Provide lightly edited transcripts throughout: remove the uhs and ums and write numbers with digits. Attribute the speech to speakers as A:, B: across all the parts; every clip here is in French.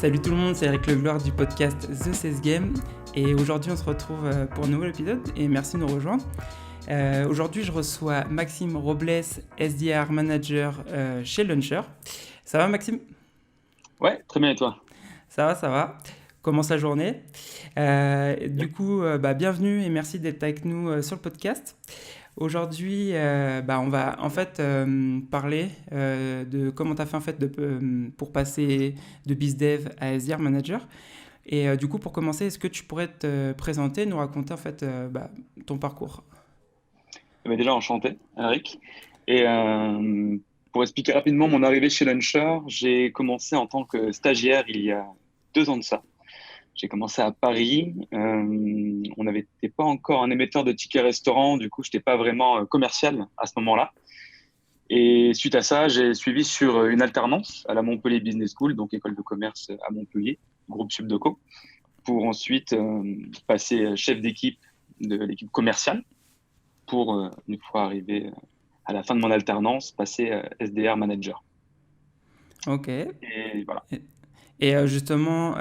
A: Salut tout le monde, c'est Eric Legloire du podcast The CS Game et aujourd'hui on se retrouve pour un nouvel épisode et merci de nous rejoindre. Aujourd'hui je reçois Maxime Robles, SDR Manager chez Launcher. Ça va Maxime ?
B: Ouais, très bien et toi?
A: Ça va. Commence la journée. Du coup, bienvenue et merci d'être avec nous sur le podcast. Aujourd'hui, on va en fait parler de comment tu as fait en fait pour passer de BizDev à SDR Manager. Et du coup, pour commencer, est-ce que tu pourrais te présenter, nous raconter en fait ton parcours?
B: Déjà enchanté, Eric. Et pour expliquer rapidement mon arrivée chez Launcher, j'ai commencé en tant que stagiaire il y a 2 ans de ça. J'ai commencé à Paris. On n'était pas encore un émetteur de tickets restaurants, du coup, je n'étais pas vraiment commercial à ce moment-là. Et suite à ça, j'ai suivi sur une alternance à la Montpellier Business School, donc école de commerce à Montpellier, groupe Subdeco, pour ensuite passer chef d'équipe de l'équipe commerciale pour, une fois arrivé à la fin de mon alternance, passer SDR manager.
A: Ok.
B: Et voilà.
A: Et justement,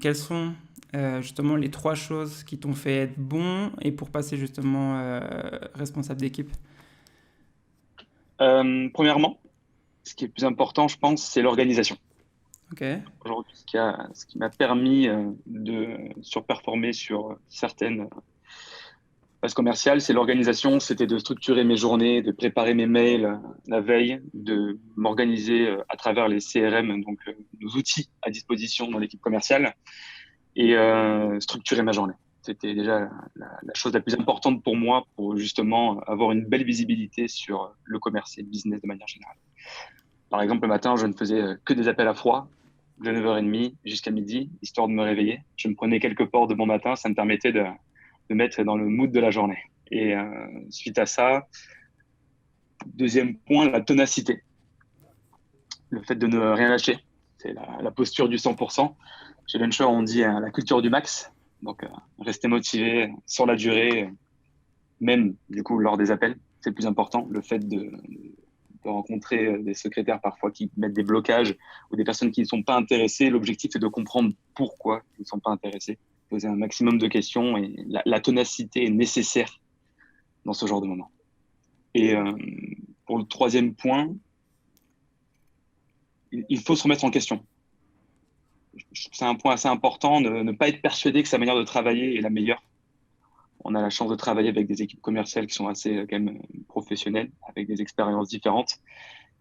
A: quelles sont justement les 3 choses qui t'ont fait être bon et pour passer justement responsable d'équipe?
B: Premièrement, ce qui est le plus important, je pense, c'est l'organisation.
A: Ok.
B: Aujourd'hui, ce qui m'a permis de surperformer sur certaines phases commerciales, c'est l'organisation. C'était de structurer mes journées, de préparer mes mails la veille, de m'organiser à travers les CRM, donc nos outils à disposition dans l'équipe commerciale, et structurer ma journée. C'était déjà la chose la plus importante pour moi pour justement avoir une belle visibilité sur le commerce et le business de manière générale. Par exemple, le matin, je ne faisais que des appels à froid de 9h30 jusqu'à midi, histoire de me réveiller. Je me prenais quelques ports de bon matin, ça me permettait de mettre dans le mood de la journée. Et suite à ça, deuxième point, la ténacité. Le fait de ne rien lâcher. C'est la posture du 100%. Chez Launcher, on dit la culture du max. Donc, rester motivé sur la durée, même du coup lors des appels, c'est le plus important. Le fait de rencontrer des secrétaires parfois qui mettent des blocages ou des personnes qui ne sont pas intéressées. L'objectif est de comprendre pourquoi ils ne sont pas intéressés, poser un maximum de questions et la ténacité est nécessaire dans ce genre de moment. Et pour le troisième point, il faut se remettre en question. C'est un point assez important, ne pas être persuadé que sa manière de travailler est la meilleure. On a la chance de travailler avec des équipes commerciales qui sont assez quand même professionnelles, avec des expériences différentes.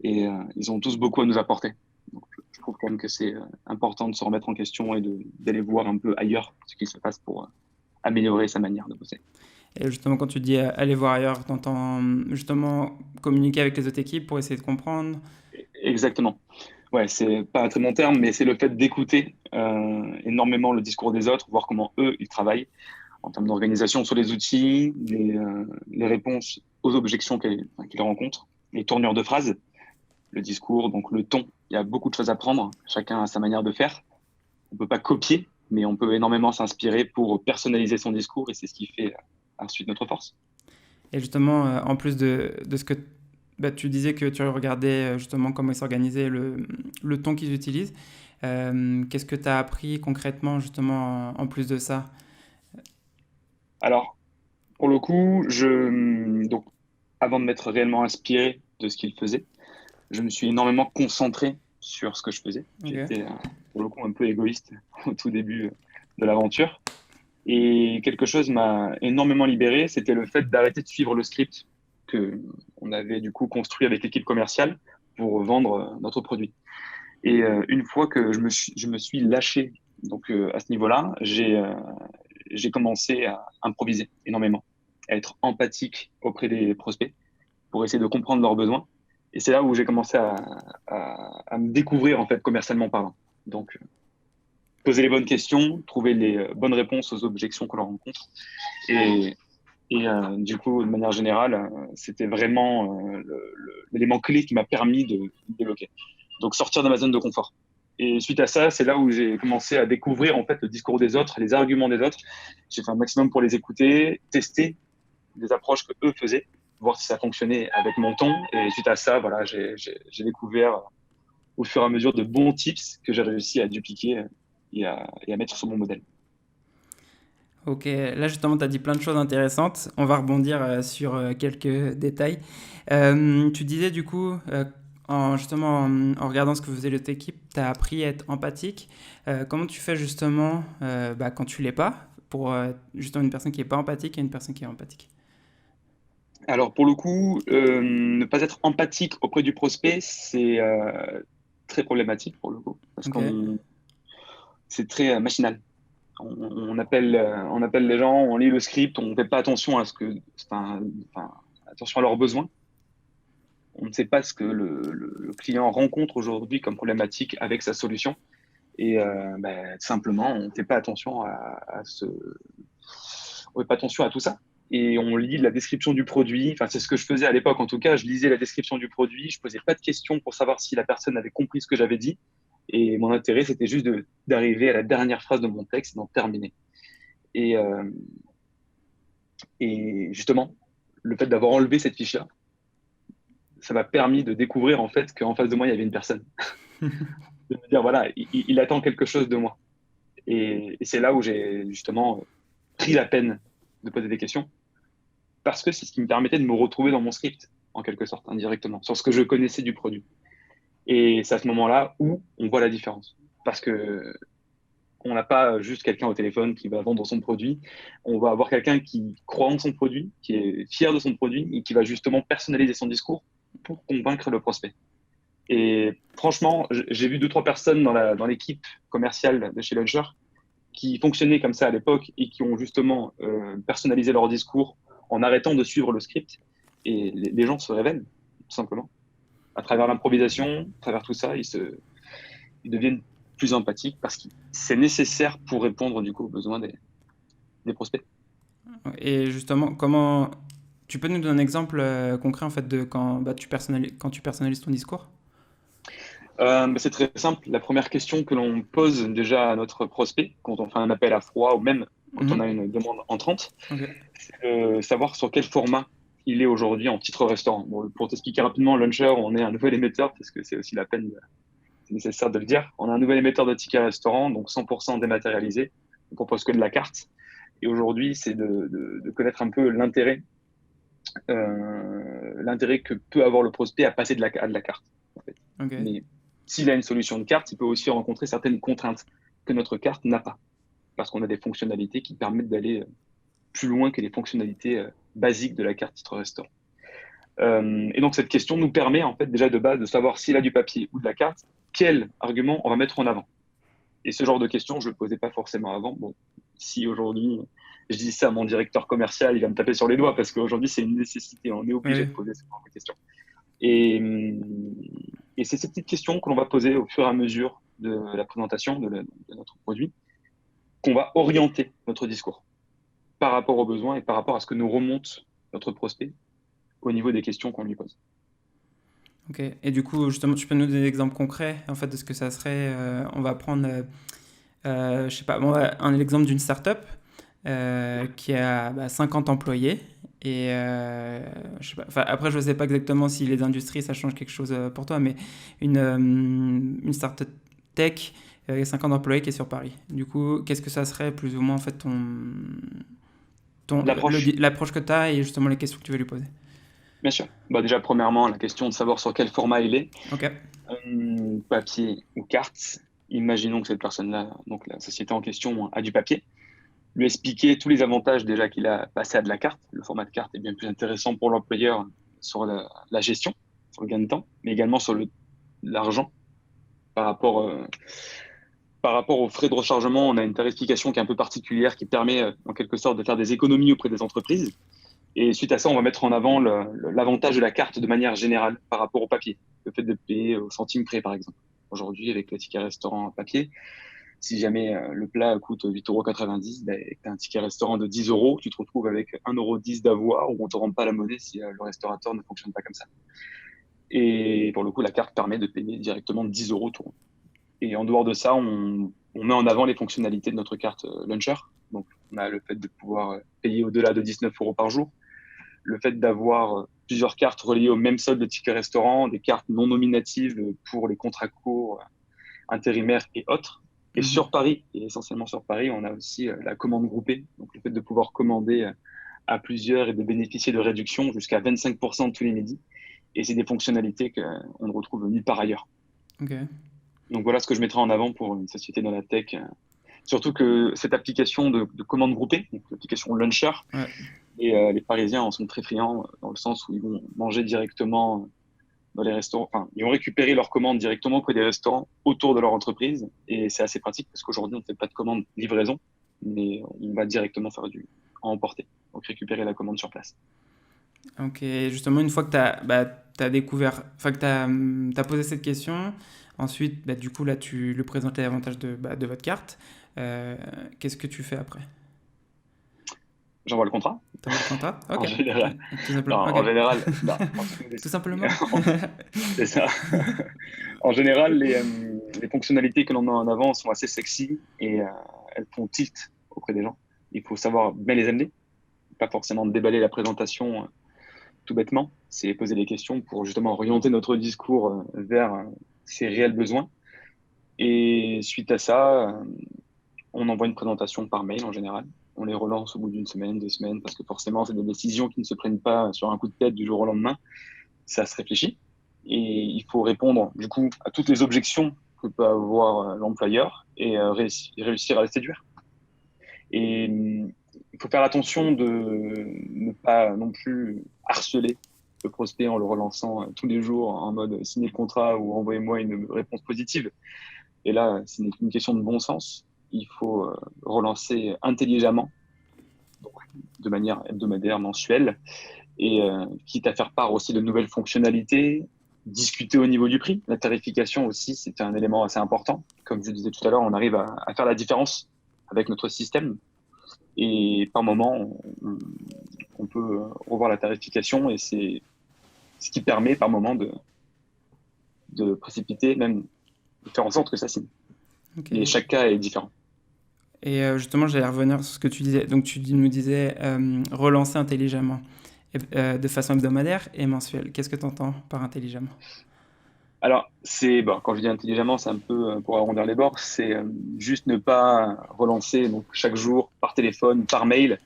B: Et ils ont tous beaucoup à nous apporter. Donc, je trouve quand même que c'est important de se remettre en question et d'aller voir un peu ailleurs ce qui se passe pour améliorer sa manière de bosser.
A: Et justement, quand tu dis aller voir ailleurs, t'entends justement communiquer avec les autres équipes pour essayer de comprendre.
B: Exactement. Ouais, c'est pas un très bon terme, mais c'est le fait d'écouter énormément le discours des autres, voir comment eux, ils travaillent en termes d'organisation sur les outils, les réponses aux objections qu'ils rencontrent, les tournures de phrases, le discours, donc le ton. Il y a beaucoup de choses à prendre. Chacun a sa manière de faire. On peut pas copier, mais on peut énormément s'inspirer pour personnaliser son discours et c'est ce qui fait ensuite notre force.
A: Et justement, en plus de ce que tu disais que tu regardais justement comment ils s'organisaient, le ton qu'ils utilisent. Qu'est-ce que tu as appris concrètement justement en plus de ça?
B: Alors, pour le coup, donc, avant de m'être réellement inspiré de ce qu'il faisait, je me suis énormément concentré sur ce que je faisais.
A: Ok.
B: J'étais, pour le coup, un peu égoïste au tout début de l'aventure. Et quelque chose m'a énormément libéré, c'était le fait d'arrêter de suivre le script que on avait du coup construit avec l'équipe commerciale pour vendre notre produit. Et une fois que je me suis lâché donc à ce niveau-là, j'ai commencé à improviser énormément, à être empathique auprès des prospects pour essayer de comprendre leurs besoins. Et c'est là où j'ai commencé à me découvrir en fait commercialement parlant. Donc poser les bonnes questions, trouver les bonnes réponses aux objections que l'on rencontre. Et, du coup, de manière générale, c'était vraiment l'élément clé qui m'a permis de débloquer. Donc, sortir de ma zone de confort. Et suite à ça, c'est là où j'ai commencé à découvrir en fait le discours des autres, les arguments des autres. J'ai fait un maximum pour les écouter, tester des approches que eux faisaient, voir si ça fonctionnait avec mon ton. Et suite à ça, voilà, j'ai découvert au fur et à mesure de bons tips que j'ai réussi à dupliquer et à mettre sur mon modèle.
A: Ok, là justement, tu as dit plein de choses intéressantes. On va rebondir sur quelques détails. Tu disais du coup, justement en regardant ce que faisait l'autre équipe, tu as appris à être empathique. Comment tu fais justement quand tu l'es pas, pour justement une personne qui n'est pas empathique et une personne qui est empathique?
B: Alors pour le coup, ne pas être empathique auprès du prospect, c'est très problématique pour le coup, parce
A: Ok,
B: qu'on c'est très machinal. On appelle les gens, on lit le script, on ne fait pas attention à ce que, enfin, attention à leurs besoins. On ne sait pas ce que le client rencontre aujourd'hui comme problématique avec sa solution. Et simplement, on ne fait pas attention on fait pas attention à tout ça. Et on lit la description du produit. Enfin, c'est ce que je faisais à l'époque. En tout cas, je lisais la description du produit. Je posais pas de questions pour savoir si la personne avait compris ce que j'avais dit. Et mon intérêt, c'était juste d'arriver à la dernière phrase de mon texte et d'en terminer. Et, euh, et justement, le fait d'avoir enlevé cette fiche-là, ça m'a permis de découvrir en fait qu'en face de moi, il y avait une personne. De me dire, voilà, il attend quelque chose de moi. Et c'est là où j'ai justement pris la peine de poser des questions, parce que c'est ce qui me permettait de me retrouver dans mon script, en quelque sorte, indirectement, sur ce que je connaissais du produit. Et c'est à ce moment-là où on voit la différence. Parce que on n'a pas juste quelqu'un au téléphone qui va vendre son produit, on va avoir quelqu'un qui croit en son produit, qui est fier de son produit et qui va justement personnaliser son discours pour convaincre le prospect. Et franchement, j'ai vu deux, trois personnes dans l'équipe commerciale de chez Launcher qui fonctionnaient comme ça à l'époque et qui ont justement personnalisé leur discours en arrêtant de suivre le script. Et les gens se révèlent, tout simplement. À travers l'improvisation, à travers tout ça, ils deviennent plus empathiques parce que c'est nécessaire pour répondre du coup aux besoins des prospects.
A: et justement, comment tu peux nous donner un exemple concret en fait de quand quand tu personnalises ton discours?
B: C'est très simple. La première question que l'on pose déjà à notre prospect quand on fait un appel à froid ou même quand on a
A: Mhm.
B: une demande entrante,
A: Ok.
B: c'est de savoir sur quel format il est aujourd'hui en titre restaurant. Bon, pour t'expliquer rapidement, Launcher, on est un nouvel émetteur parce que c'est aussi la peine, c'est nécessaire de le dire. On a un nouvel émetteur de tickets restaurant, donc 100% dématérialisé. On propose que de la carte. Et aujourd'hui, c'est de connaître un peu l'intérêt que peut avoir le prospect à passer à de la carte, en fait.
A: Ok.
B: Mais s'il a une solution de carte, il peut aussi rencontrer certaines contraintes que notre carte n'a pas, parce qu'on a des fonctionnalités qui permettent d'aller plus loin que les fonctionnalités basiques de la carte titre restaurant. Et donc cette question nous permet en fait déjà de base de savoir s'il a du papier ou de la carte, quel argument on va mettre en avant. Et ce genre de questions, je ne le posais pas forcément avant. Bon, si aujourd'hui je dis ça à mon directeur commercial, il va me taper sur les doigts parce qu'aujourd'hui c'est une nécessité, on est
A: Oui,
B: obligé
A: oui.
B: de poser ce genre de questions. Et, et c'est ces petites questions que l'on va poser au fur et à mesure de la présentation de notre produit qu'on va orienter notre discours par rapport aux besoins et par rapport à ce que nous remonte notre prospect au niveau des questions qu'on lui pose.
A: Ok. Et du coup, justement, tu peux nous donner des exemples concrets en fait de ce que ça serait. On va prendre, je sais pas, bon, un exemple d'une startup qui a 50 employés. Et je sais pas, enfin, après, je ne sais pas exactement si les industries, ça change quelque chose pour toi, mais une startup tech, 50 employés qui est sur Paris. Du coup, qu'est-ce que ça serait plus ou moins en fait
B: L'approche,
A: l'approche que tu as et justement les questions que tu veux lui poser?
B: bien sûr. Bah déjà, premièrement, la question de savoir sur quel format il est,
A: Ok.
B: papier ou carte. Imaginons que cette personne-là, donc la société en question, a du papier. Lui expliquer tous les avantages déjà qu'il a passé à de la carte. Le format de carte est bien plus intéressant pour l'employeur sur la gestion, sur le gain de temps, mais également sur l'argent par rapport, par rapport aux frais de rechargement. On a une tarification qui est un peu particulière qui permet en quelque sorte de faire des économies auprès des entreprises. Et suite à ça, on va mettre en avant l'avantage de la carte de manière générale par rapport au papier. Le fait de payer au centime près, par exemple. Aujourd'hui, avec le ticket restaurant papier, si jamais le plat coûte 8,90 €, ben, et que tu as un ticket restaurant de 10 euros, tu te retrouves avec 1,10 € d'avoir où on ne te rend pas la monnaie si le restaurateur ne fonctionne pas comme ça. Et pour le coup, la carte permet de payer directement 10 euros tout rond. Et en dehors de ça, on met en avant les fonctionnalités de notre carte Launcher. Donc, on a le fait de pouvoir payer au-delà de 19 € par jour, le fait d'avoir plusieurs cartes reliées au même solde de ticket restaurant, des cartes non nominatives pour les contrats courts, intérimaires et autres. Et
A: Mhm.
B: sur Paris, et essentiellement sur Paris, on a aussi la commande groupée, donc le fait de pouvoir commander à plusieurs et de bénéficier de réductions jusqu'à 25% tous les midis. Et c'est des fonctionnalités qu'on ne retrouve nulle part ailleurs.
A: Ok.
B: Donc voilà ce que je mettrai en avant pour une société dans la tech. Surtout que cette application de commande groupée, donc l'application Launcher,
A: Ouais.
B: et les Parisiens en sont très friands dans le sens où ils vont manger directement dans les restaurants. Enfin, ils vont récupérer leurs commandes directement auprès des restaurants autour de leur entreprise. Et c'est assez pratique parce qu'aujourd'hui, on ne fait pas de commande livraison, mais on va directement faire du à emporter. Donc récupérer la commande sur place.
A: Ok, justement, une fois que tu as découvert, enfin que tu as, posé cette question, ensuite, du coup, là, tu lui présentes les avantages de votre carte. Euh, Qu'est-ce que tu fais après?
B: J'envoie le contrat.
A: T'envoies le contrat?
B: En
A: Ok,
B: général,
A: tout
B: non,
A: simplement. Ok,
B: en général, non, en toute
A: tout
B: modestie.
A: simplement.
B: C'est ça. En général, les fonctionnalités que l'on met en avant sont assez sexy et elles font tilt auprès des gens. Il faut savoir bien les amener, pas forcément déballer la présentation tout bêtement. C'est poser des questions pour justement orienter notre discours vers ses réels besoins. Et suite à ça, on envoie une présentation par mail en général. On les relance au bout d'une semaine, 2 semaines, parce que forcément, c'est des décisions qui ne se prennent pas sur un coup de tête du jour au lendemain. Ça se réfléchit. Et il faut répondre, du coup, à toutes les objections que peut avoir l'employeur et réussir à les séduire. Et il faut faire attention de ne pas non plus harceler le prospect en le relançant tous les jours en mode signez le contrat ou envoyez-moi une réponse positive. Et là, ce n'est qu'une question de bon sens. Il faut relancer intelligemment, donc de manière hebdomadaire, mensuelle, et quitte à faire part aussi de nouvelles fonctionnalités, discuter au niveau du prix. La tarification aussi, c'est un élément assez important. Comme je disais tout à l'heure, on arrive à faire la différence avec notre système. Et par moment, on peut revoir la tarification et c'est ce qui permet par moment de précipiter, même de faire en sorte que ça signe.
A: Ok.
B: Mais chaque cas est différent.
A: Et justement, j'allais revenir sur ce que tu disais. Donc, nous disais relancer intelligemment, de façon hebdomadaire et mensuelle. Qu'est-ce que tu entends par intelligemment?
B: Alors, c'est bon, quand je dis intelligemment, c'est un peu pour arrondir les bords, c'est juste ne pas relancer donc chaque jour par téléphone, par mail.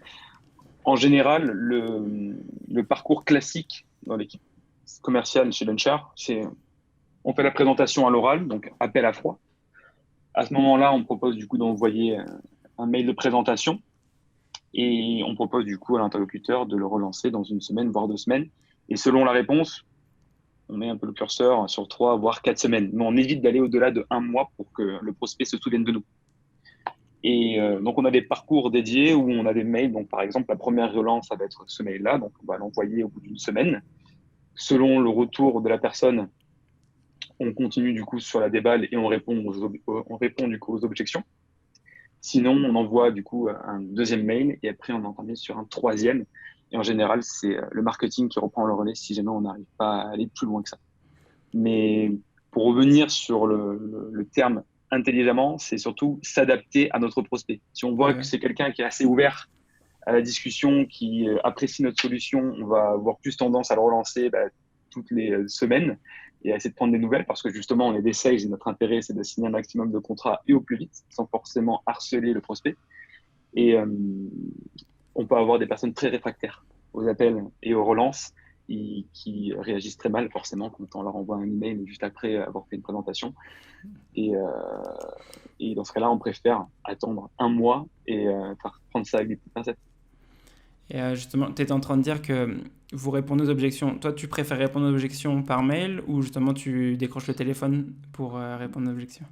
B: En général, le parcours classique dans l'équipe commerciale chez Launcher, c'est on fait la présentation à l'oral, donc appel à froid. À ce moment-là, on propose du coup d'envoyer un mail de présentation et on propose du coup à l'interlocuteur de le relancer dans une semaine, voire 2 semaines. Et selon la réponse, on met un peu le curseur sur 3 voire 4 semaines. Mais on évite d'aller au-delà de 1 mois pour que le prospect se souvienne de nous. Et donc, on a des parcours dédiés où on a des mails. Donc, par exemple, la première relance, ça va être ce mail-là. Donc, on va l'envoyer au bout d'une semaine. Selon le retour de la personne, on continue du coup sur la déballe et on répond du coup aux objections. Sinon, on envoie du coup un deuxième mail et après, on entame sur un troisième. Et en général, c'est le marketing qui reprend le relais si jamais on n'arrive pas à aller plus loin que ça. Mais pour revenir sur le terme intelligemment, c'est surtout s'adapter à notre prospect. Si on voit que
A: Ouais.
B: c'est quelqu'un qui est assez ouvert à la discussion, qui apprécie notre solution, on va avoir plus tendance à le relancer toutes les semaines et à essayer de prendre des nouvelles parce que justement, on est des sales et notre intérêt, c'est de signer un maximum de contrats et au plus vite sans forcément harceler le prospect. Et on peut avoir des personnes très réfractaires aux appels et aux relances qui réagissent très mal forcément quand on leur envoie un email juste après avoir fait une présentation. Et, euh, et dans ce cas-là, on préfère attendre 1 mois et prendre ça avec des petites pincettes.
A: Et justement, tu étais en train de dire que vous répondez aux objections. Toi, tu préfères répondre aux objections par mail ou justement tu décroches le téléphone pour répondre aux objections?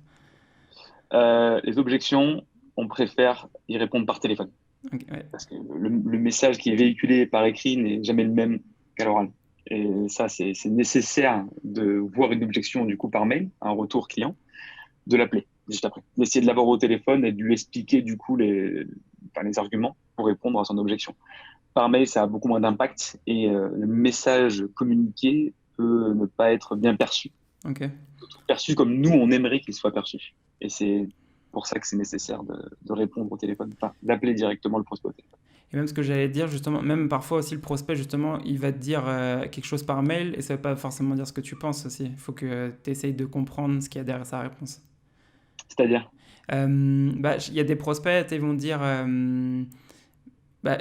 B: Les objections, on préfère y répondre par téléphone
A: Ok, ouais.
B: parce que le message qui est véhiculé par écrit n'est jamais le même qu'à l'oral. Et ça, c'est nécessaire de voir une objection du coup par mail, un retour client, de l'appeler juste après, d'essayer de l'avoir au téléphone et de lui expliquer du coup les arguments pour répondre à son objection. Par mail, ça a beaucoup moins d'impact et le message communiqué peut ne pas être bien perçu,
A: Ok.
B: perçu comme nous on aimerait qu'il soit perçu. Et c'est pour ça que c'est nécessaire de répondre au téléphone, enfin, d'appeler directement le prospect au téléphone.
A: Et même ce que j'allais dire, justement, même parfois aussi le prospect, justement, il va te dire quelque chose par mail et ça ne veut pas forcément dire ce que tu penses aussi. Il faut que tu essayes de comprendre ce qu'il y a derrière sa réponse.
B: C'est-à-dire,
A: Il y a des prospects, ils vont dire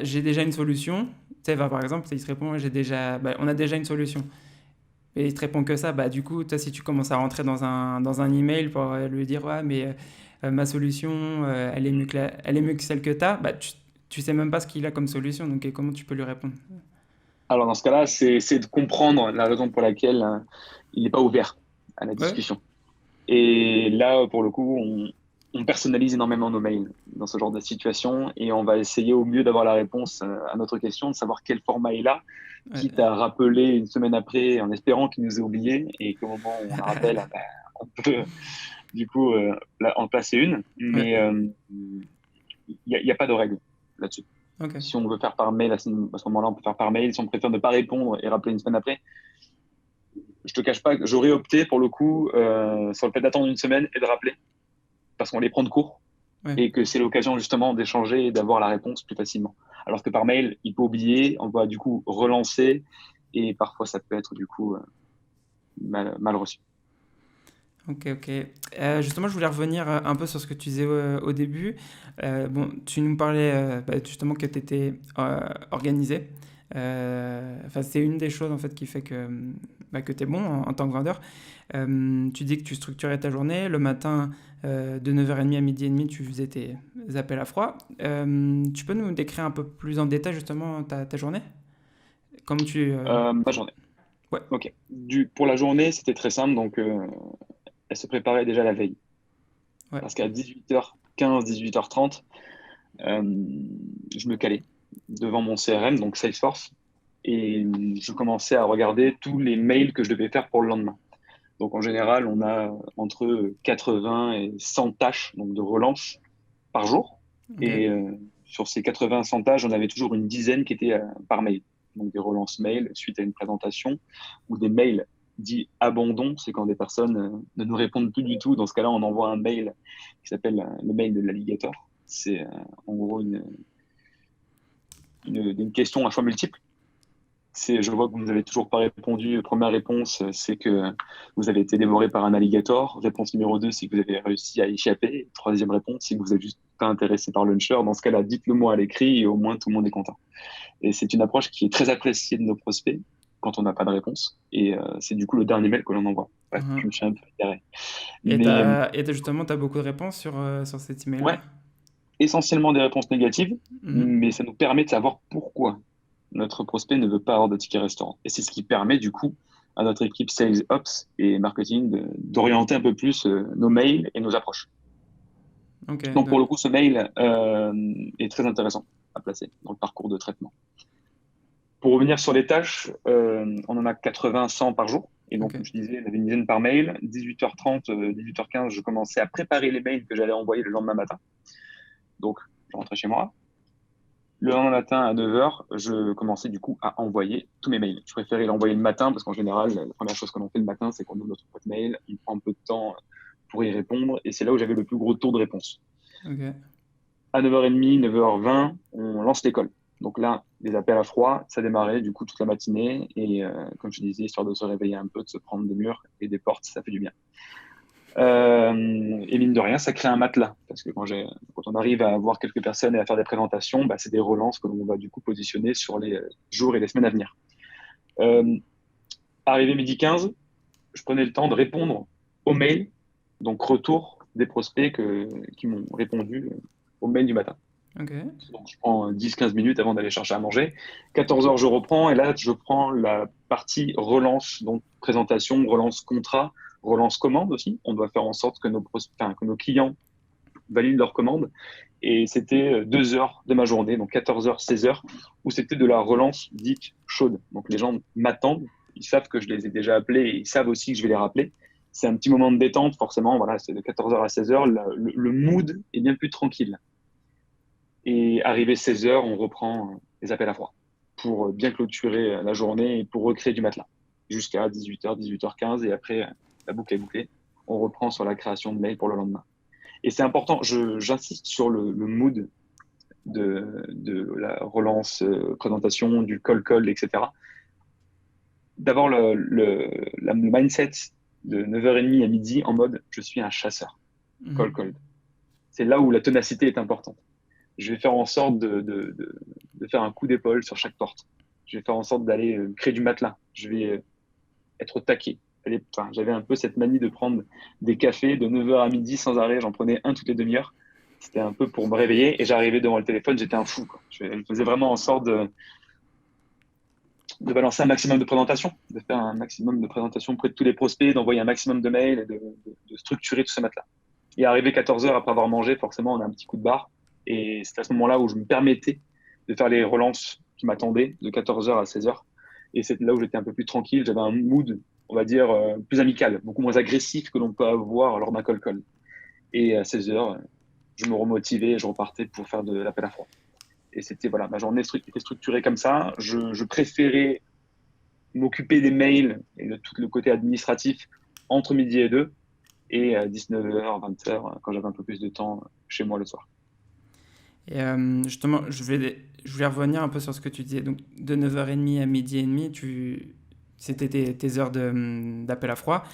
A: j'ai déjà une solution. Tu sais, par exemple, il se répond on a déjà une solution. Et il te répond que ça. Du coup, toi, si tu commences à rentrer dans un email pour lui dire ouais, mais ma solution, elle est mieux elle est mieux que celle que tu as, tu sais même pas ce qu'il a comme solution. Donc, comment tu peux lui répondre?
B: alors dans ce cas-là, c'est de comprendre la raison pour laquelle il n'est pas ouvert à la
A: Ouais.
B: discussion. Et là, pour le coup, on personnalise énormément nos mails dans ce genre de situation et on va essayer au mieux d'avoir la réponse à notre question, de savoir quel format est là, quitte
A: Ouais.
B: à rappeler une semaine après en espérant qu'il nous ait oublié et qu'au moment où on le rappelle, on peut du coup en placer une.
A: Ouais.
B: Mais il y a pas de règle là-dessus.
A: Ok.
B: Si on veut faire par mail, à ce moment-là, on peut faire par mail. Si on préfère ne pas répondre et rappeler une semaine après, je te cache pas que j'aurais opté pour le coup sur le fait d'attendre une semaine et de rappeler parce qu'on les prend de court
A: Ouais.
B: et que c'est l'occasion justement d'échanger et d'avoir la réponse plus facilement. Alors que par mail, il peut oublier, on va du coup relancer et parfois ça peut être du coup mal reçu.
A: Ok, ok. Justement, je voulais revenir un peu sur ce que tu disais au début. Bon, tu nous parlais justement que tu étais organisé. Enfin, c'est une des choses en fait qui fait que tu es bon en tant que vendeur. Tu dis que tu structurais ta journée. Le matin, de 9h30 à 12h30, tu faisais tes appels à froid. Tu peux nous décrire un peu plus en détail justement ta journée? Comme tu...
B: Ma journée.
A: Ouais,
B: Ok. Pour la journée, c'était très simple. Donc, elle se préparait déjà la veille.
A: ouais,
B: Parce qu'à 18h15, 18h30, euh, je me calais devant mon CRM, donc Salesforce, et je commençais à regarder tous les mails que je devais faire pour le lendemain. Donc en général, on a entre 80 et 100 tâches donc de relance par jour.
A: ok,
B: Et sur ces 80 100 tâches, on avait toujours une dizaine qui étaient par mail. Donc des relances mail suite à une présentation ou des mails dits abandon, c'est quand des personnes ne nous répondent plus du tout. Dans ce cas-là, on envoie un mail qui s'appelle le mail de l'alligator. C'est en gros une question à choix multiples. Je vois que vous n'avez toujours pas répondu. Première réponse, c'est que vous avez été dévoré par un alligator. Réponse numéro 2, c'est que vous avez réussi à échapper. Troisième réponse, c'est que vous êtes juste pas intéressé par Launcher. Dans ce cas-là, dites-le moi à l'écrit et au moins tout le monde est content. Et c'est une approche qui est très appréciée de nos prospects quand on n'a pas de réponse. Et c'est du coup le dernier mail que l'on envoie. Bref, je
A: uhum.
B: me suis un peu égaré.
A: Et
B: Mais
A: justement, tu as beaucoup de réponses sur cet email-là?
B: ouais, essentiellement des réponses négatives,
A: Mhm.
B: mais ça nous permet de savoir pourquoi notre prospect ne veut pas avoir de ticket restaurant. Et c'est ce qui permet du coup à notre équipe Sales Ops et Marketing d'orienter un peu plus nos mails et nos approches.
A: Ok,
B: Donc pour le coup, ce mail est très intéressant à placer dans le parcours de traitement. Pour revenir sur les tâches, on en a 80, 100 par jour. Et donc,
A: ok,
B: comme je disais, il y avait une dizaine par mail. 18h30, 18h15, je commençais à préparer les mails que j'allais envoyer le lendemain matin. Donc, je rentrais chez moi. Le lendemain matin à 9h, je commençais du coup à envoyer tous mes mails. Je préférais l'envoyer le matin parce qu'en général, la première chose que l'on fait le matin, c'est qu'on ouvre notre boîte mail, on prend un peu de temps pour y répondre et c'est là où j'avais le plus gros taux de réponse.
A: ok,
B: À 9h30, 9h20, on lance l'école. Donc là, les appels à froid, ça démarrait du coup toute la matinée et comme je disais, histoire de se réveiller un peu, de se prendre des murs et des portes, ça fait du bien. Et mine de rien, ça crée un matelas. Parce que quand on arrive à avoir quelques personnes et à faire des présentations, c'est des relances que l'on va du coup positionner sur les jours et les semaines à venir. Euh, Arrivé midi 15, je prenais le temps de répondre aux mails, donc retour des prospects qui m'ont répondu aux mails du matin.
A: ok,
B: Donc je prends 10-15 minutes avant d'aller chercher à manger. 14 heures, je reprends et là, je prends la partie relance, donc présentation, relance contrat, relance commande aussi. On doit faire en sorte que que nos clients valident leur commande. Et c'était 2 heures de ma journée, donc 14 heures, 16 heures, où c'était de la relance dite chaude. Donc les gens m'attendent, ils savent que je les ai déjà appelés et ils savent aussi que je vais les rappeler. C'est un petit moment de détente, forcément, voilà, c'est de 14 heures à 16 heures, le mood est bien plus tranquille. Et arrivé 16 heures, on reprend les appels à froid pour bien clôturer la journée et pour recréer du matelas jusqu'à 18h, 18h15. Et après, la boucle est bouclée. On reprend sur la création de mails pour le lendemain. Et c'est important, j'insiste sur le mood de la relance, présentation, du call, etc. D'avoir le mindset de 9h30 à midi en mode je suis un chasseur, call. C'est là où la ténacité est importante. Je vais faire en sorte de faire un coup d'épaule sur chaque porte. Je vais faire en sorte d'aller créer du matelas. Je vais être au taquet. Enfin, j'avais un peu cette manie de prendre des cafés de 9h à midi sans arrêt. J'en prenais un toutes les demi-heures. C'était un peu pour me réveiller et j'arrivais devant le téléphone, j'étais un fou, quoi. Je faisais vraiment en sorte de balancer un maximum de présentations, de faire un maximum de présentations auprès de tous les prospects, d'envoyer un maximum de mails et de structurer tout ce matelas. Et arrivé 14h après avoir mangé, forcément, on a un petit coup de barre. Et c'est à ce moment-là où je me permettais de faire les relances qui m'attendaient de 14h à 16h. Et c'est là où j'étais un peu plus tranquille. J'avais un mood, on va dire, plus amical, beaucoup moins agressif que l'on peut avoir lors d'un call. Et à 16h, je me remotivais et je repartais pour faire de l'appel à froid. Et c'était, voilà, ma journée était structurée comme ça. Je préférais m'occuper des mails et de tout le côté administratif entre midi et 2 et à 19h, 20h, quand j'avais un peu plus de temps chez moi le soir.
A: Et justement, je voulais revenir un peu sur ce que tu disais. Donc, de 9h30 à midi et demi, c'était tes heures d'appel à froid.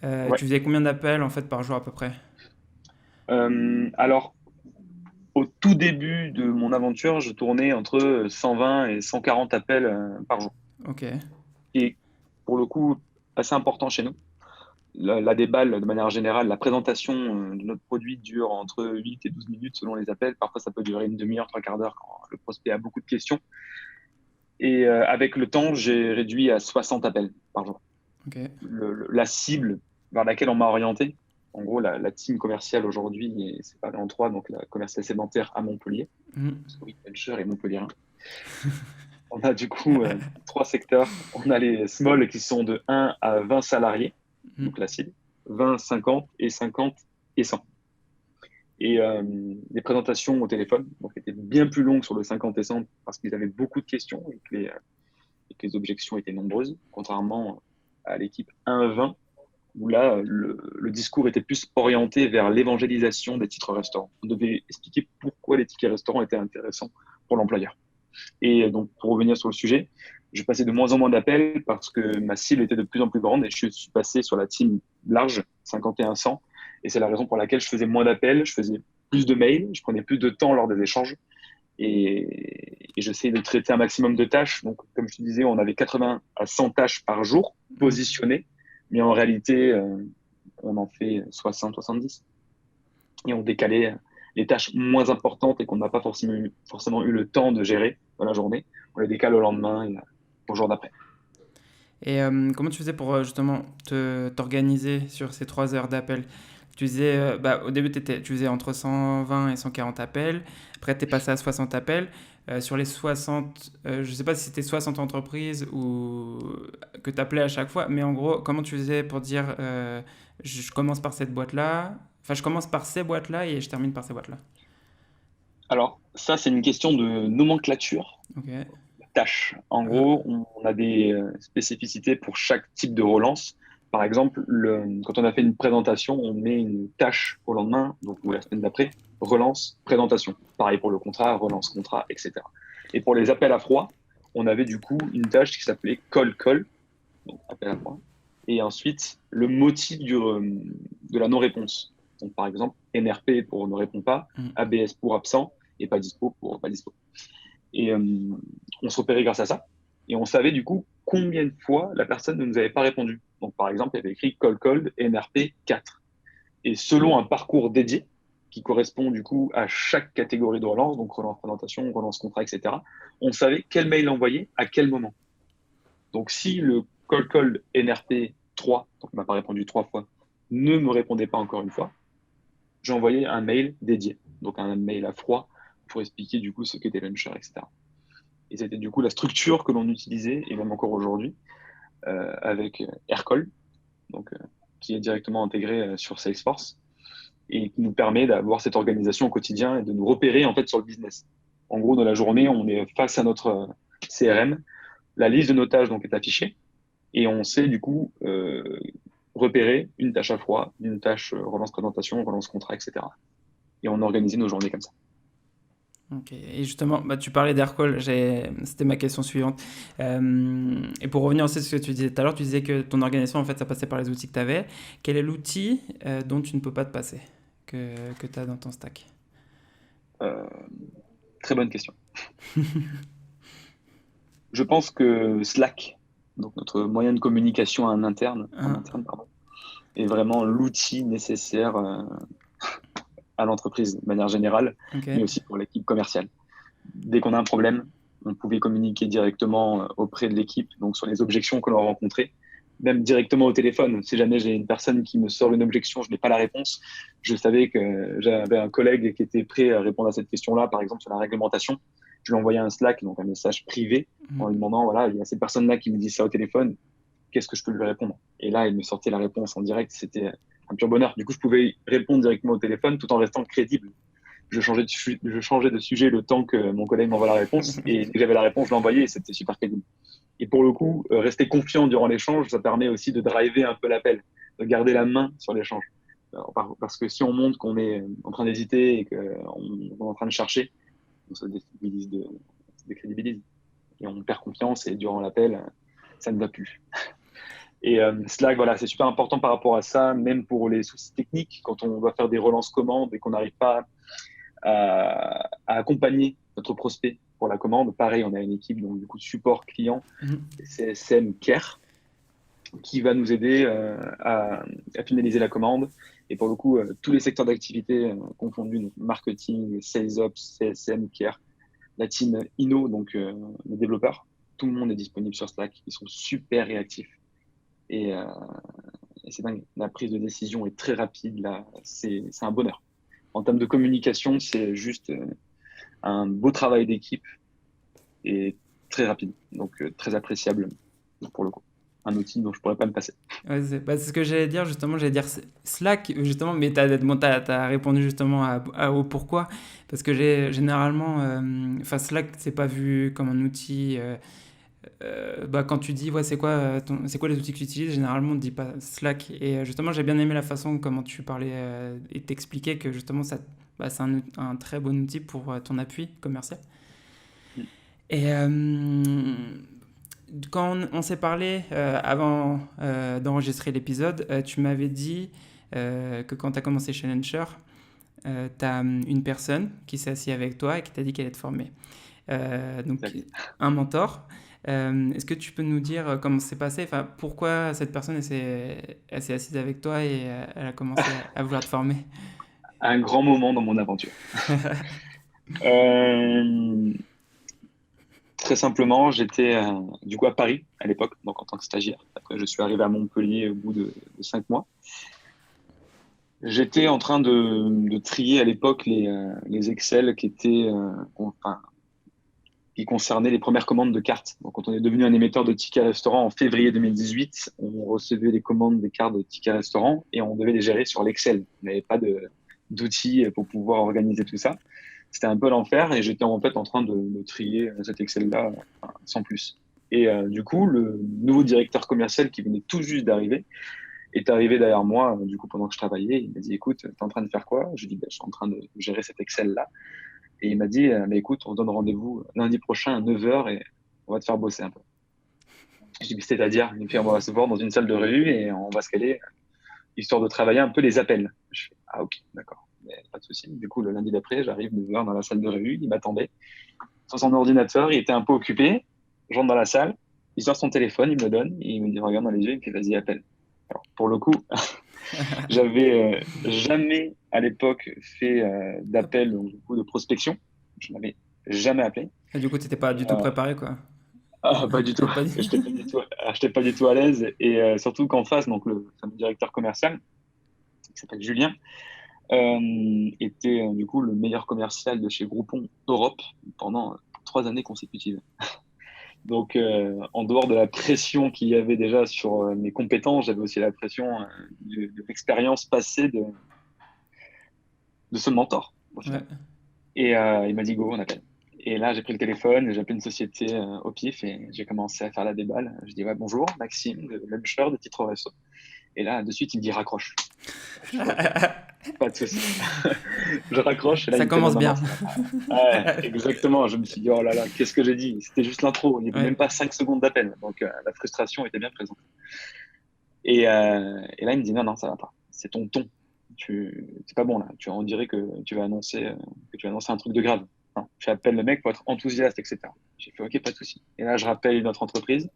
B: Ouais.
A: Tu faisais combien d'appels en fait par jour à peu près?
B: Alors, au tout début de mon aventure, je tournais entre 120 et 140 appels par jour.
A: Ok.
B: Et pour le coup, assez important chez nous. La déballe, de manière générale, la présentation de notre produit dure entre 8 et 12 minutes selon les appels. Parfois, ça peut durer une demi-heure, trois quarts d'heure quand le prospect a beaucoup de questions. Et avec le temps, j'ai réduit à 60 appels par jour.
A: Ok.
B: La cible vers laquelle on m'a orienté, en gros, la team commerciale aujourd'hui est séparée en trois, donc la commerciale sédentaire à Montpellier,
A: Mhm.
B: parce que oui, Venture et Montpellier. On a du coup trois secteurs. On a les small qui sont de 1 à 20 salariés,
A: Mhm.
B: donc la cible, 20, 50 et 50 et 100. Et les présentations au téléphone donc, étaient bien plus longues sur le 50 et 100 parce qu'ils avaient beaucoup de questions et que les objections étaient nombreuses, contrairement à l'équipe 1-20 où là, le discours était plus orienté vers l'évangélisation des titres restaurants. On devait expliquer pourquoi les tickets restaurants étaient intéressants pour l'employeur. Et donc, pour revenir sur le sujet, je passais de moins en moins d'appels parce que ma cible était de plus en plus grande et je suis passé sur la team large, 51-100. Et c'est la raison pour laquelle je faisais moins d'appels, je faisais plus de mails, je prenais plus de temps lors des échanges et j'essayais de traiter un maximum de tâches. Donc, comme je te disais, on avait 80 à 100 tâches par jour
A: Mhm.
B: positionnées, mais en réalité, on en fait 60, 70. Et on décalait les tâches moins importantes et qu'on n'a pas forcément eu le temps de gérer dans la journée. On les décale au lendemain et au jour d'après.
A: Et comment tu faisais pour justement t'organiser sur ces 3 heures d'appel? Tu disais, bah, au début, tu faisais entre 120 et 140 appels. Après, tu es passé à 60 appels. Sur les 60, je ne sais pas si c'était 60 entreprises ou que tu appelais à chaque fois, mais en gros, comment tu faisais pour dire je commence par cette boîte-là, enfin, je commence par ces boîtes-là et je termine par ces boîtes-là?
B: Alors, ça, c'est une question de nomenclature,
A: Ok.
B: tâche. En gros, on a des spécificités pour chaque type de relance. Par exemple, quand on a fait une présentation, on met une tâche au lendemain, donc, ou la semaine d'après, relance, présentation. Pareil pour le contrat, relance contrat, etc. Et pour les appels à froid, on avait du coup une tâche qui s'appelait call, donc appel à froid. Et ensuite, le motif de la non-réponse. Donc, par exemple, NRP pour ne répond pas,
A: Mm.
B: ABS pour absent et pas dispo pour pas dispo. Et on se repérait grâce à ça. Et on savait du coup combien de fois la personne ne nous avait pas répondu. Donc, par exemple, il y avait écrit call, NRP 4. Et selon un parcours dédié, qui correspond du coup à chaque catégorie de relance, donc relance présentation, relance contrat, etc., on savait quel mail envoyer à quel moment. Donc, si le call NRP 3, donc il m'a pas répondu 3 fois, ne me répondait pas encore une fois, j'ai envoyé un mail dédié, donc un mail à froid pour expliquer du coup ce qu'était Launcher, etc. Et c'était du coup la structure que l'on utilisait, et même encore aujourd'hui, avec Aircall, donc, qui est directement intégré sur Salesforce, et qui nous permet d'avoir cette organisation au quotidien et de nous repérer en fait sur le business. En gros, dans la journée, on est face à notre CRM, la liste de nos tâches donc, est affichée, et on sait du coup repérer une tâche à froid, une tâche relance présentation, relance contrat, etc. Et on organise nos journées comme ça.
A: Ok. Et justement, bah, tu parlais d'Aircall, c'était ma question suivante. Et pour revenir aussi à ce que tu disais tout à l'heure, tu disais que ton organisation, en fait, ça passait par les outils que tu avais. Quel est l'outil dont tu ne peux pas te passer, que tu as dans ton stack?
B: Euh, Très bonne question. Je pense que Slack, donc notre moyen de communication en
A: Hein.
B: interne, pardon, est vraiment l'outil nécessaire à l'entreprise de manière générale,
A: Ok.
B: mais aussi pour l'équipe commerciale. Dès qu'on a un problème, on pouvait communiquer directement auprès de l'équipe, donc sur les objections que l'on rencontrait, même directement au téléphone. Si jamais j'ai une personne qui me sort une objection, je n'ai pas la réponse, je savais que j'avais un collègue qui était prêt à répondre à cette question-là, par exemple sur la réglementation. Je lui envoyais un Slack, donc un message privé, en lui
A: Mhm.
B: demandant, voilà, il y a cette personne-là qui me dit ça au téléphone, qu'est-ce que je peux lui répondre? Et là, il me sortait la réponse en direct, c'était un pur bonheur. Du coup, je pouvais répondre directement au téléphone tout en restant crédible. Je changeais de sujet le temps que mon collègue m'envoie la réponse. Et dès que j'avais la réponse, je l'envoyais et c'était super crédible. Et pour le coup, rester confiant durant l'échange, ça permet aussi de driver un peu l'appel, de garder la main sur l'échange. Parce que si on montre qu'on est en train d'hésiter et qu'on est en train de chercher, on se décrédibilise. Et on perd confiance et durant l'appel, ça ne va plus. Et Slack, voilà, c'est super important par rapport à ça, même pour les soucis techniques, quand on doit faire des relances commandes et qu'on n'arrive pas à accompagner notre prospect pour la commande. Pareil, on a une équipe, donc du coup, support client,
A: Mhm.
B: CSM, Care, qui va nous aider à finaliser la commande. Et pour le coup, tous les secteurs d'activité confondus, donc marketing, sales ops, CSM, Care, la team Inno, donc les développeurs, tout le monde est disponible sur Slack. Ils sont super réactifs. Et, euh, et c'est dingue. La prise de décision est très rapide. Là, c'est un bonheur. En termes de communication, c'est juste un beau travail d'équipe et très rapide, donc très appréciable pour le coup. Un outil dont je pourrais pas me passer.
A: Ouais, c'est ce que j'allais dire justement, j'allais dire Slack justement, mais t'as répondu justement au pourquoi, parce que j'ai généralement, enfin Slack c'est pas vu comme un outil, bah, quand tu dis ouais c'est quoi, c'est quoi les outils que tu utilises, généralement on ne dit pas Slack, et justement j'ai bien aimé la façon comment tu parlais et t'expliquais que justement ça, bah, c'est un très bon outil pour ton appui commercial. Et quand on s'est parlé avant d'enregistrer l'épisode, tu m'avais dit que quand tu as commencé chez Launcher, tu as une personne qui s'est assise avec toi et qui t'a dit qu'elle allait te former. Donc,
B: Exact.
A: un mentor. Est-ce que tu peux nous dire comment c'est passé, enfin, pourquoi cette personne elle s'est assise avec toi et elle a commencé à vouloir te former?
B: Un grand moment dans mon aventure. Euh, Très simplement, j'étais du coup à Paris à l'époque, donc en tant que stagiaire. Après, je suis arrivé à Montpellier au bout de 5 mois. J'étais en train de trier à l'époque les Excel qui étaient, enfin, qui concernait les premières commandes de cartes. Donc, quand on est devenu un émetteur de tickets restaurant en février 2018, on recevait les commandes des cartes de tickets restaurant et on devait les gérer sur l'Excel. On n'avait pas d'outils pour pouvoir organiser tout ça. C'était un peu l'enfer et j'étais en fait en train de trier cet Excel-là sans plus. Et du coup, le nouveau directeur commercial qui venait tout juste d'arriver est arrivé derrière moi, du coup, pendant que je travaillais. Il m'a dit, écoute, tu es en train de faire quoi? Je lui ai dit, ben, je suis en train de gérer cet Excel-là. Et il m'a dit, mais écoute, on se donne rendez-vous lundi prochain à 9h et on va te faire bosser un peu. Je dis, mais c'est-à-dire, et puis on va se voir dans une salle de réu et on va se caler, histoire de travailler un peu les appels. Je fais, ah ok, d'accord, mais pas de souci. Du coup, le lundi d'après, j'arrive 9h dans la salle de réu, il m'attendait. Sur son ordinateur, il était un peu occupé. J'entre dans la salle, il sort son téléphone, il me le donne, et il me dit, regarde dans les yeux, il me fait, vas-y, appelle. Alors, pour le coup, j'avais jamais à l'époque fait d'appel, donc du coup de prospection. Je n'avais jamais appelé.
A: Et du coup, tu n'étais pas du tout
B: Euh,
A: préparé, quoi.
B: Pas du tout.
A: T'avais pas dit.
B: J'étais pas du tout à l'aise. Et surtout qu'en face, donc le fameux directeur commercial, qui s'appelle Julien, était du coup le meilleur commercial de chez Groupon Europe pendant 3 années consécutives. Donc, en dehors de la pression qu'il y avait déjà sur mes compétences, j'avais aussi la pression de l'expérience passée de ce mentor, au
A: Ouais.
B: final. Et il m'a dit, go, on appelle. Et là, j'ai pris le téléphone, j'ai appelé une société au pif et j'ai commencé à faire la déballe. Je dis, ouais, bonjour, Maxime, de Launcher, de Titre Resto. Et là, de suite, il me dit, raccroche. Je fais, ok. pas de souci. Je raccroche et là, il
A: Ça
B: me fait non,
A: commence
B: non, non,
A: bien.
B: ça va pas. Ouais, exactement. Je me suis dit, oh là là, qu'est-ce que j'ai dit? C'était juste l'intro. Il n'y avait
A: Ouais.
B: même pas 5 secondes d'appel. Donc, la frustration était bien présente. Et là, il me dit, non, non, ça va pas. C'est ton ton. C'est pas bon là. On dirait que tu vas annoncer un truc de grave. Non, tu appelles le mec pour être enthousiaste, etc. J'ai fait, ok, pas de souci. Et là, je rappelle notre entreprise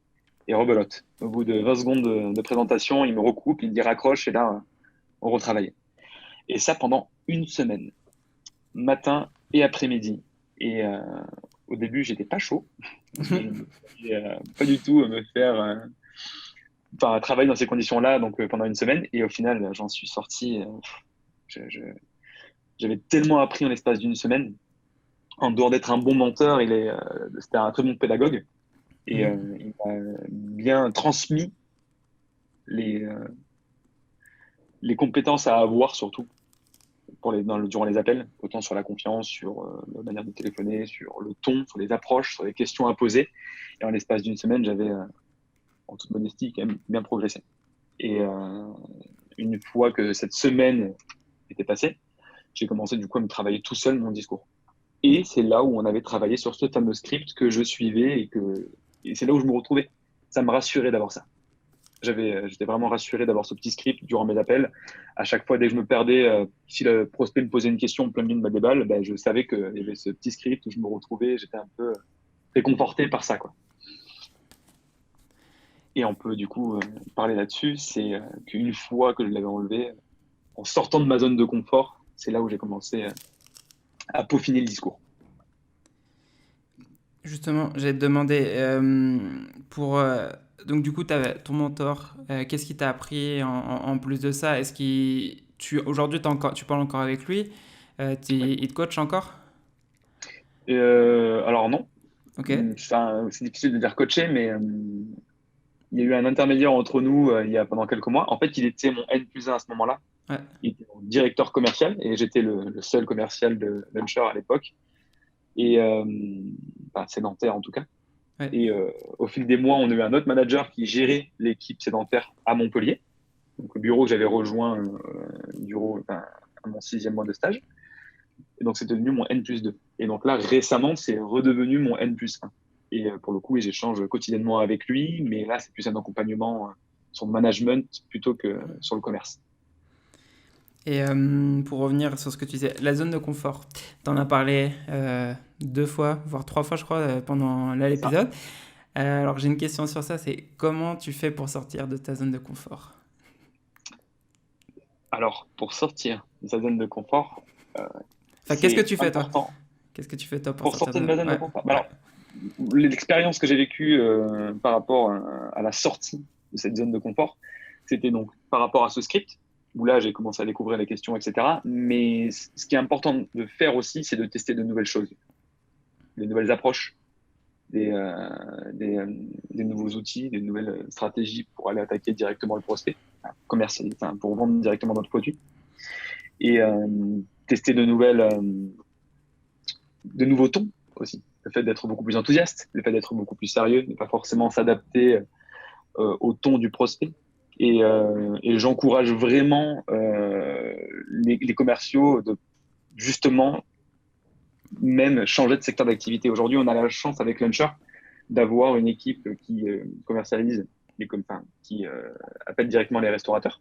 B: et rebelote. Au bout de 20 secondes de présentation, il me recoupe, il me dit raccroche et là, on retravaille. Et ça pendant une semaine, matin et après-midi. Et au début, j'étais pas chaud parce que je ne voulais pas du tout me faire travailler dans ces conditions-là donc pendant une semaine. Et au final, j'en suis sorti. Je- je- J'avais tellement appris en l'espace d'une semaine. En dehors d'être un bon menteur, c'était un très bon pédagogue et il m'a bien transmis les, euh, les compétences à avoir surtout durant les appels, autant sur la confiance, sur la manière de téléphoner, sur le ton, sur les approches, sur les questions à poser. Et en l'espace d'une semaine, j'avais, en toute modestie, quand même bien progressé. Et une fois que cette semaine était passée, j'ai commencé du coup à me travailler tout seul mon discours. Et c'est là où on avait travaillé sur ce fameux script que je suivais et c'est là où je me retrouvais. Ça me rassurait d'avoir ça. J'étais vraiment rassuré d'avoir ce petit script durant mes appels. À chaque fois, dès que je me perdais, si le prospect me posait une question en plein milieu de ma déballe, ben, je savais qu'il y avait ce petit script où je me retrouvais. J'étais un peu réconforté par ça, quoi. Et on peut du coup parler là-dessus. C'est qu'une fois que je l'avais enlevé, en sortant de ma zone de confort, c'est là où j'ai commencé à peaufiner le discours.
A: Justement, j'allais te demander, pour, donc du coup, ton mentor, qu'est-ce qu'il t'a appris en plus de ça? Aujourd'hui, tu parles encore avec lui?
B: Ouais.
A: Il te coach encore?
B: Alors non,
A: Ok,
B: enfin, c'est difficile de dire coacher, mais il y a eu un intermédiaire entre nous il y a pendant quelques mois. En fait, il était mon N+1 à ce moment-là.
A: ouais.
B: Il était mon directeur commercial et j'étais le seul commercial de Launcher à l'époque. Et sédentaire en tout cas.
A: Ouais.
B: Et au fil des mois, on a eu un autre manager qui gérait l'équipe sédentaire à Montpellier, donc le bureau que j'avais rejoint à mon 6e mois de stage. Et donc, c'est devenu mon N+2. Et donc là, récemment, c'est redevenu mon N+1. Et pour le coup, j'échange quotidiennement avec lui, mais là, c'est plus un accompagnement sur le management plutôt que sur le commerce.
A: Et pour revenir sur ce que tu disais, la zone de confort, tu en as parlé 2 fois, voire 3 fois, je crois, pendant là,
B: C'est ça.
A: l'épisode. Alors, j'ai une question sur ça, c'est comment tu fais pour sortir de ta zone de confort?
B: Alors, pour sortir de sa zone de confort, euh,
A: Enfin, qu'est-ce que
B: c'est
A: tu fais, toi?
B: important
A: Qu'est-ce que tu fais, toi, pour
B: pour
A: sortir
B: sortir
A: de...
B: de ma zone de
A: Ouais,
B: confort.
A: ouais.
B: Alors, l'expérience que j'ai vécue par rapport à la sortie de cette zone de confort, c'était donc par rapport à ce script, où là j'ai commencé à découvrir les questions, etc. Mais ce qui est important de faire aussi, c'est de tester de nouvelles choses, des nouvelles approches, des, euh, des, euh, des nouveaux outils, des nouvelles stratégies pour aller attaquer directement le prospect, commercial, pour vendre directement notre produit. Et tester de nouveaux tons aussi. Le fait d'être beaucoup plus enthousiaste, le fait d'être beaucoup plus sérieux, ne pas forcément s'adapter au ton du prospect. Et j'encourage vraiment les commerciaux de justement même changer de secteur d'activité. Aujourd'hui, on a la chance avec Launcher d'avoir une équipe qui commercialise, qui appelle directement les restaurateurs.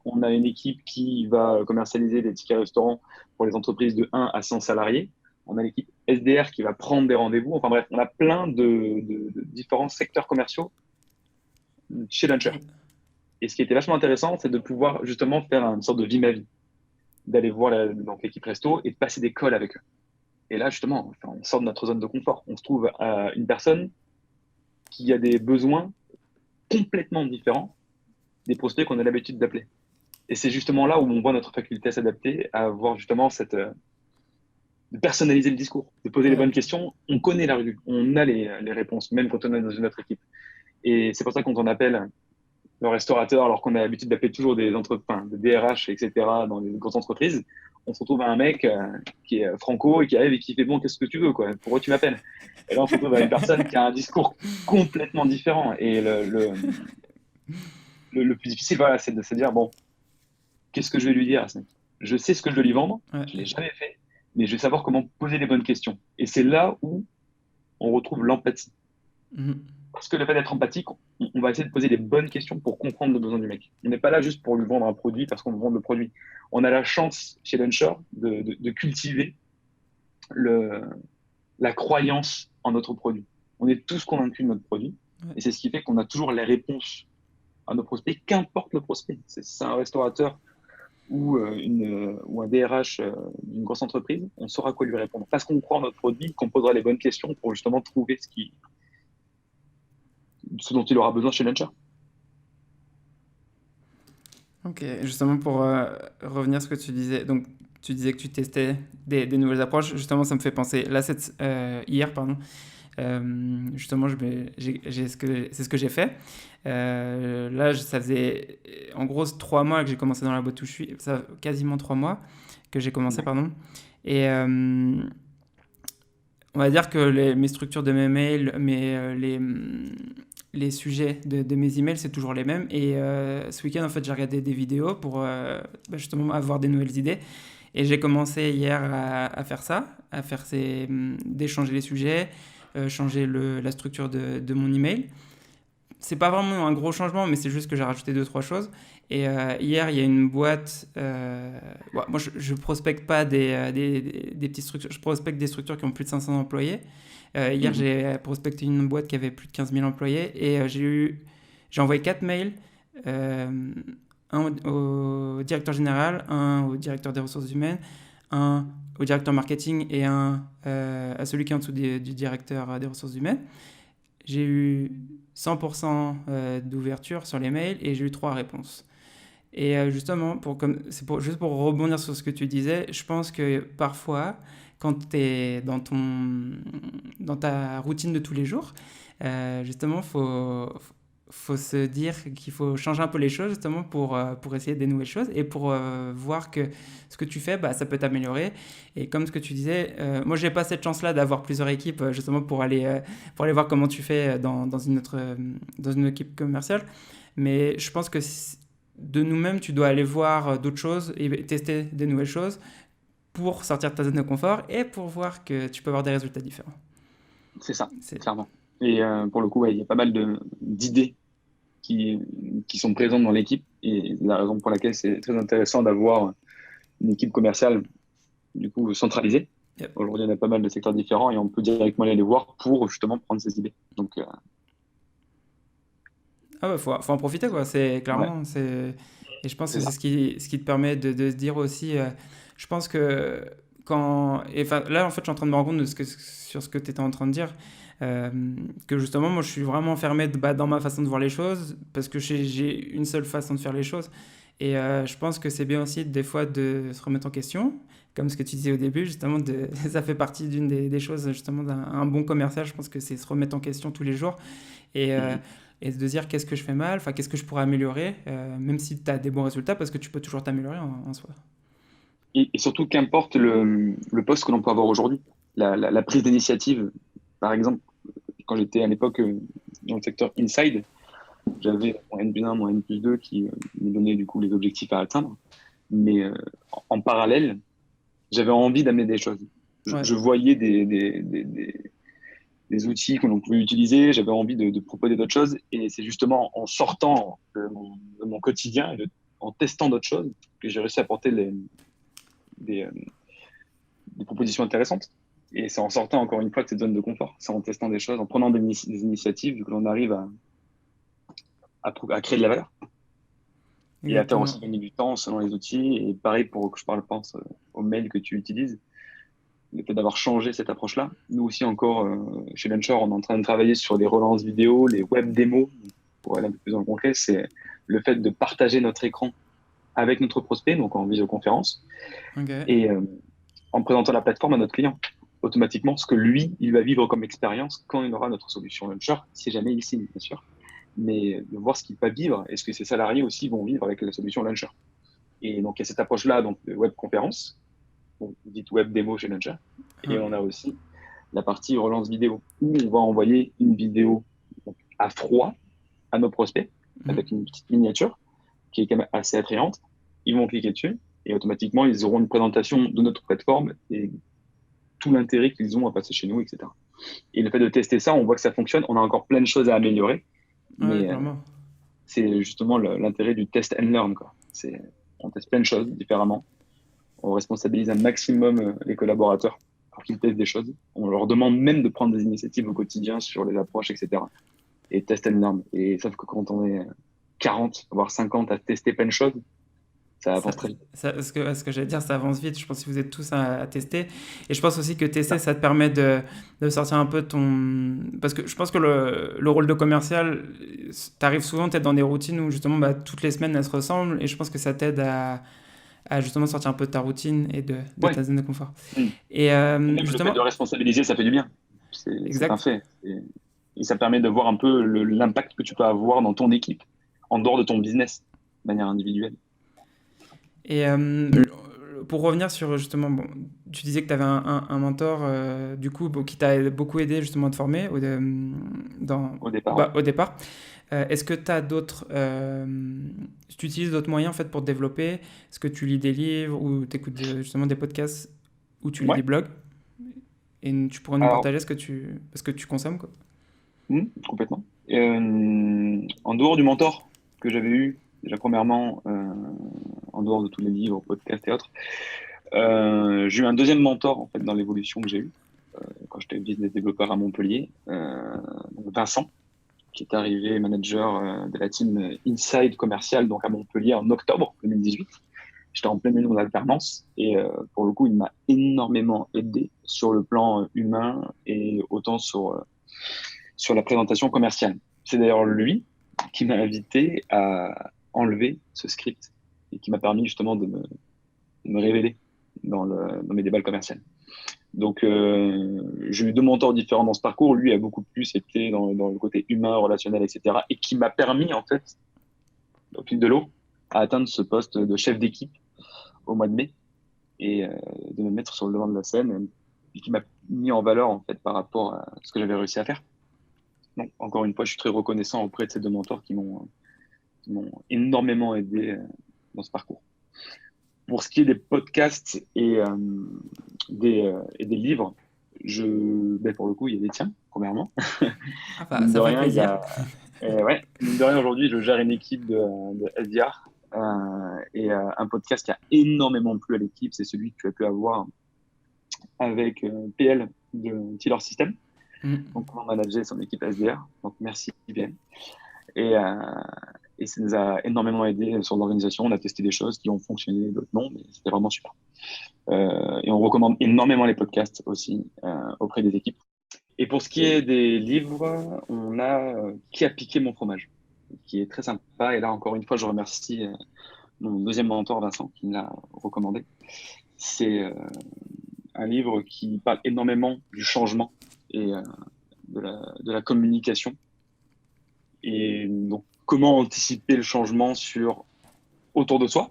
B: On a une équipe qui va commercialiser des tickets restaurants pour les entreprises de 1 à 100 salariés. On a l'équipe SDR qui va prendre des rendez-vous. Enfin bref, on a plein de différents secteurs commerciaux chez Launcher. Et ce qui était vachement intéressant, c'est de pouvoir justement faire une sorte de vie ma vie, d'aller voir donc l'équipe resto et de passer des calls avec eux. Et là, justement, on sort de notre zone de confort. On se trouve à une personne qui a des besoins complètement différents des prospects qu'on a l'habitude d'appeler. Et c'est justement là où on voit notre faculté à s'adapter, à avoir justement de personnaliser le discours, de poser les
A: Ouais.
B: bonnes questions. On connaît la rue, on a les réponses, même quand on est dans une autre équipe. Et c'est pour ça que quand on appelle le restaurateur, alors qu'on a l'habitude d'appeler toujours des DRH, etc., dans les grosses entreprises, on se retrouve à un mec qui est franco et qui arrive et qui fait bon, qu'est-ce que tu veux, quoi? Pourquoi tu m'appelles? Et là, on se retrouve à une personne qui a un discours complètement différent. Et le plus difficile, voilà, c'est de se dire bon, qu'est-ce que je vais lui dire à ce mec? Je sais ce que je dois lui vendre,
A: Ouais.
B: je ne l'ai jamais fait, mais je vais savoir comment poser les bonnes questions. Et c'est là où on retrouve l'empathie.
A: Mhm.
B: Parce que le fait d'être empathique, on va essayer de poser les bonnes questions pour comprendre le besoin du mec. On n'est pas là juste pour lui vendre un produit parce qu'on veut vendre le produit. On a la chance chez Launcher de cultiver le, la croyance en notre produit. On est tous convaincus de notre produit
A: Ouais.
B: et c'est ce qui fait qu'on a toujours les réponses à nos prospects, qu'importe le prospect. C'est un restaurateur ou un DRH d'une grosse entreprise, on saura quoi lui répondre. Parce qu'on croit en notre produit, qu'on posera les bonnes questions pour justement trouver ce dont il aura besoin chez Launcher.
A: Ok, justement pour revenir à ce que tu disais, donc tu disais que tu testais des nouvelles approches, justement ça me fait penser, là hier, pardon, justement c'est ce que j'ai fait. Là ça faisait en gros 3 mois que j'ai commencé dans la boîte où je suis, ça, quasiment 3 mois que j'ai commencé,
B: D'accord.
A: pardon, et on va dire que mes structures de mes mails, les sujets de mes emails, c'est toujours les mêmes. Et ce week-end, en fait, j'ai regardé des vidéos pour justement avoir des nouvelles idées. Et j'ai commencé hier à faire ça, d'échanger les sujets, changer la structure de mon email. C'est pas vraiment un gros changement, mais c'est juste que j'ai rajouté deux, trois choses. Et hier, il y a une boîte. Ouais, moi, je prospecte pas des petites structures. Je prospecte des structures qui ont plus de 500 employés. Hier,
B: Mhm.
A: j'ai prospecté une boîte qui avait plus de 15 000 employés. Et j'ai envoyé 4 mails. euh, un au directeur général, un au directeur des ressources humaines, un au directeur marketing et un à celui qui est en dessous du directeur des ressources humaines. J'ai eu 100% d'ouverture sur les mails et j'ai eu 3 réponses. Et justement, juste pour rebondir sur ce que tu disais, je pense que parfois, quand tu es dans ta routine de tous les jours, justement, faut se dire qu'il faut changer un peu les choses justement pour essayer des nouvelles choses et pour voir que ce que tu fais, bah, ça peut t'améliorer. Et comme ce que tu disais, moi, j'ai pas cette chance-là d'avoir plusieurs équipes justement pour aller voir comment tu fais dans une équipe commerciale. Mais je pense que de nous-mêmes, tu dois aller voir d'autres choses et tester des nouvelles choses pour sortir de ta zone de confort et pour voir que tu peux avoir des résultats différents.
B: C'est ça,
A: C'est...
B: clairement. Et pour le coup, ouais, il y a pas mal d'idées qui, qui sont présentes dans l'équipe. Et la raison pour laquelle c'est très intéressant d'avoir une équipe commerciale du coup centralisée.
A: Yep.
B: Aujourd'hui, on a pas mal de secteurs différents et on peut directement aller les voir pour justement prendre ces idées. Donc,
A: Ah ouais, faut en profiter quoi. C'est
B: ouais,
A: clairement, et je pense
B: c'est
A: que c'est
B: ça.
A: ce qui te permet de se dire aussi. Je pense que enfin, là en fait, je suis en train de me rendre compte sur ce que tu étais en train de dire. euh, que justement, moi, je suis vraiment fermé dans ma façon de voir les choses parce que j'ai une seule façon de faire les choses. Et je pense que c'est bien aussi des fois de se remettre en question, comme ce que tu disais au début, justement, ça fait partie d'une des choses justement d'un bon commercial. Je pense que c'est se remettre en question tous les jours et, euh,
B: Mhm.
A: et de se dire qu'est-ce que je fais mal, enfin qu'est-ce que je pourrais améliorer, même si tu as des bons résultats, parce que tu peux toujours t'améliorer en soi.
B: Et surtout, qu'importe le poste que l'on peut avoir aujourd'hui, la prise d'initiative, par exemple, quand j'étais à l'époque dans le secteur inside, j'avais mon N+1, mon N+2 qui me donnaient du coup les objectifs à atteindre. Mais en parallèle, j'avais envie d'amener des choses.
A: Ouais.
B: Je voyais des outils que l'on pouvait utiliser, j'avais envie de proposer d'autres choses. Et c'est justement en sortant de mon quotidien et en testant d'autres choses que j'ai réussi à apporter des, euh, des propositions intéressantes. Et c'est en sortant encore une fois de cette zone de confort, c'est en testant des choses, en prenant des initiatives que l'on arrive à créer de la valeur et à faire
A: Exactement.
B: aussi gagner du temps selon les outils. Et pareil pour que je parle, pense, aux mails que tu utilises, le fait d'avoir changé cette approche-là. Nous aussi encore, chez Venture, on est en train de travailler sur les relances vidéo, les web démos. Pour aller un peu plus dans le concret, c'est le fait de partager notre écran avec notre prospect, donc en visioconférence,
A: Ok.
B: et en présentant la plateforme à notre client. Automatiquement, ce que lui, il va vivre comme expérience quand il aura notre solution Launcher, si jamais il signe, bien sûr. Mais de voir ce qu'il va vivre et ce que ses salariés aussi vont vivre avec la solution Launcher. Et donc, il y a cette approche-là donc, de web conférence, donc, dite web démo chez Launcher. Et
A: Hein.
B: on a aussi la partie relance vidéo, où on va envoyer une vidéo donc, à froid à nos prospects,
A: Mhm.
B: avec une petite miniature qui est quand même assez attrayante. Ils vont cliquer dessus Et automatiquement, ils auront une présentation de notre plateforme et tout l'intérêt qu'ils ont à passer chez nous, etc. Et le fait de tester ça, on voit que ça fonctionne. On a encore plein de choses à améliorer,
A: Ouais,
B: mais
A: clairement.
B: c'est justement l'intérêt du test and learn, quoi. On teste plein de choses différemment. On responsabilise un maximum les collaborateurs pour qu'ils testent des choses. On leur demande même de prendre des initiatives au quotidien sur les approches, etc. Et test and learn. Et sauf que quand on est 40, voire 50 à tester plein de choses, ça avance très vite.
A: Ce que j'allais dire, ça avance vite. Je pense que vous êtes tous à tester. Et je pense aussi que tester,
B: Ça.
A: ça te permet de sortir un peu de ton. Parce que je pense que le rôle de commercial, t'arrives souvent peut-être dans des routines où justement bah, toutes les semaines elles se ressemblent. Et je pense que ça t'aide à justement sortir un peu de ta routine et de
B: Ouais.
A: ta zone de confort.
B: Mm.
A: Et
B: Et même le fait
A: justement,
B: de responsabiliser, ça fait du bien. C'est un
A: exact.
B: fait. Et ça permet de voir un peu l'impact que tu peux avoir dans ton équipe, en dehors de ton business, de manière individuelle.
A: Et pour revenir sur justement, bon, tu disais que tu avais un mentor du coup qui t'a beaucoup aidé justement à te former
B: Au départ, ouais.
A: au départ. Est-ce que tu as d'autres, tu utilises d'autres moyens en fait pour te développer? Est-ce que tu lis des livres ou tu écoutes justement des podcasts ou tu lis des
B: Ouais.
A: blogs? Et tu pourrais nous
B: Alors,
A: partager ce que tu consommes, quoi.
B: complètement. En dehors du mentor que j'avais eu, déjà premièrement, en dehors de tous les livres, podcasts et autres, j'ai eu un deuxième mentor en fait dans l'évolution que j'ai eue quand j'étais business développeur à Montpellier, donc Vincent, qui est arrivé manager de la team Inside commercial donc à Montpellier en octobre 2018. J'étais en plein milieu de mon alternance et pour le coup, il m'a énormément aidé sur le plan humain et autant sur la présentation commerciale. C'est d'ailleurs lui qui m'a invité à enlever ce script et qui m'a permis justement de me révéler dans mes débats commerciaux. Donc, j'ai eu deux mentors différents dans ce parcours. Lui a beaucoup plus été dans le côté humain, relationnel, etc. Et qui m'a permis, en fait, au fil de l'eau, à atteindre ce poste de chef d'équipe au mois de mai et de me mettre sur le devant de la scène et qui m'a mis en valeur, en fait, par rapport à ce que j'avais réussi à faire. Donc, encore une fois, je suis très reconnaissant auprès de ces deux mentors qui m'ont énormément aidé dans ce parcours. Pour ce qui est des podcasts et des livres, pour le coup, il y a des tiens, premièrement.
A: Ah bah,
B: Mine de
A: ça fait
B: rien,
A: plaisir.
B: mine de rien, aujourd'hui, je gère une équipe de SDR et un podcast qui a énormément plu à l'équipe, c'est celui que tu as pu avoir avec PL de Tiller System.
A: Mm.
B: Donc, comment manager son équipe SDR. Donc, merci PL. Et, euh, et ça nous a énormément aidé sur l'organisation. On a testé des choses qui ont fonctionné, d'autres non, mais c'était vraiment super. Et on recommande énormément les podcasts aussi auprès des équipes. Et pour ce qui est des livres, on a Qui a piqué mon fromage, qui est très sympa. Et là, encore une fois, je remercie mon deuxième mentor, Vincent, qui me l'a recommandé. C'est un livre qui parle énormément du changement et de la communication. Et donc, comment anticiper le changement autour de soi.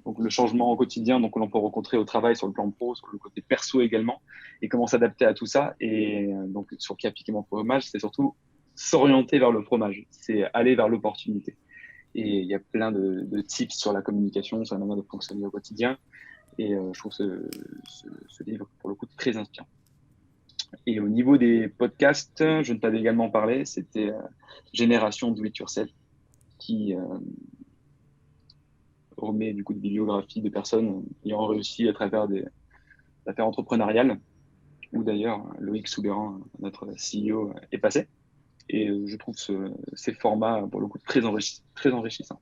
B: Donc, le changement au quotidien, donc, que l'on peut rencontrer au travail sur le plan pro, sur le côté perso également, et comment s'adapter à tout ça. Et donc, sur Qui a piqué mon fromage, c'est surtout s'orienter vers le fromage, c'est aller vers l'opportunité. Et il y a plein de tips sur la communication, sur la manière de fonctionner au quotidien. Et je trouve ce livre, pour le coup, très inspirant. Et au niveau des podcasts, je ne t'avais également parlé, c'était Génération Do It Yourself, qui remet du coup des bibliographies de personnes ayant réussi à travers des affaires entrepreneuriales, où d'ailleurs Loïc Soubéran, notre CEO, est passé. Et je trouve ces formats, pour le coup, très enrichissants.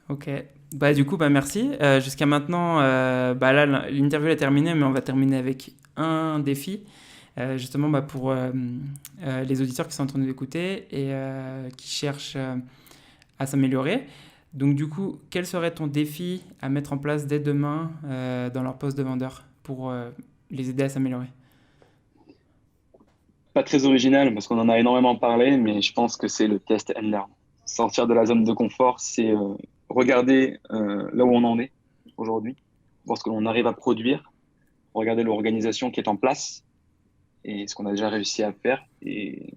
A: Ok. Bah, du coup, bah, merci. Jusqu'à maintenant, bah, là, l'interview est terminée, mais on va terminer avec un défi. Justement bah, pour les auditeurs qui sont en train de l'écouter et qui cherchent à s'améliorer. Donc du coup, quel serait ton défi à mettre en place dès demain dans leur poste de vendeur pour les aider à s'améliorer?
B: Pas très original, parce qu'on en a énormément parlé, mais je pense que c'est le test and learn. Sortir de la zone de confort, c'est regarder là où on en est aujourd'hui, voir ce que l'on arrive à produire, regarder l'organisation qui est en place et ce qu'on a déjà réussi à faire et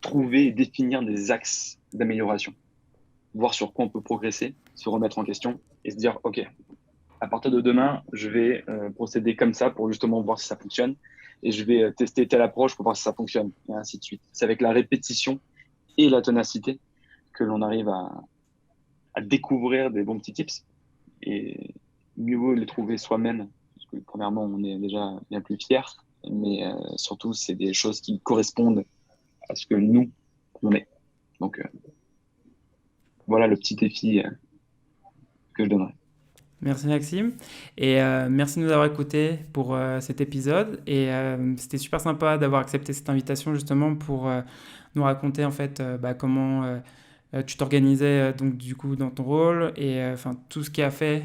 B: trouver et définir des axes d'amélioration, voir sur quoi on peut progresser, se remettre en question et se dire, OK, à partir de demain, je vais procéder comme ça pour justement voir si ça fonctionne. Et je vais tester telle approche pour voir si ça fonctionne, et ainsi de suite. C'est avec la répétition et la ténacité que l'on arrive à découvrir des bons petits tips. Et mieux vaut les trouver soi-même, parce que premièrement, on est déjà bien plus fiers, mais surtout, c'est des choses qui correspondent à ce que nous, on est. Donc, voilà le petit défi que je donnerais.
A: Merci Maxime et merci de nous avoir écoutés pour cet épisode et c'était super sympa d'avoir accepté cette invitation justement pour nous raconter en fait comment tu t'organisais donc du coup dans ton rôle et enfin tout ce qui a fait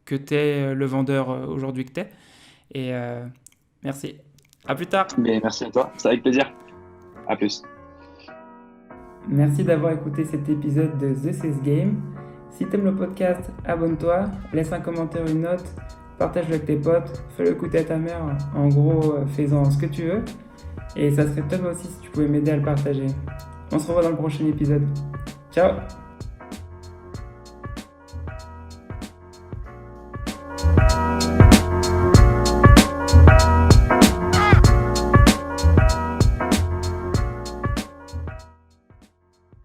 A: que tu es le vendeur aujourd'hui que tu es et merci. À plus tard.
B: Mais merci à toi, c'est avec plaisir. À plus.
A: Merci d'avoir écouté cet épisode de The Sales Game. Si t'aimes le podcast, abonne-toi, laisse un commentaire, une note, partage-le avec tes potes, fais-le écouter à ta mère, en gros, fais-en ce que tu veux. Et ça serait top aussi si tu pouvais m'aider à le partager. On se revoit dans le prochain épisode. Ciao!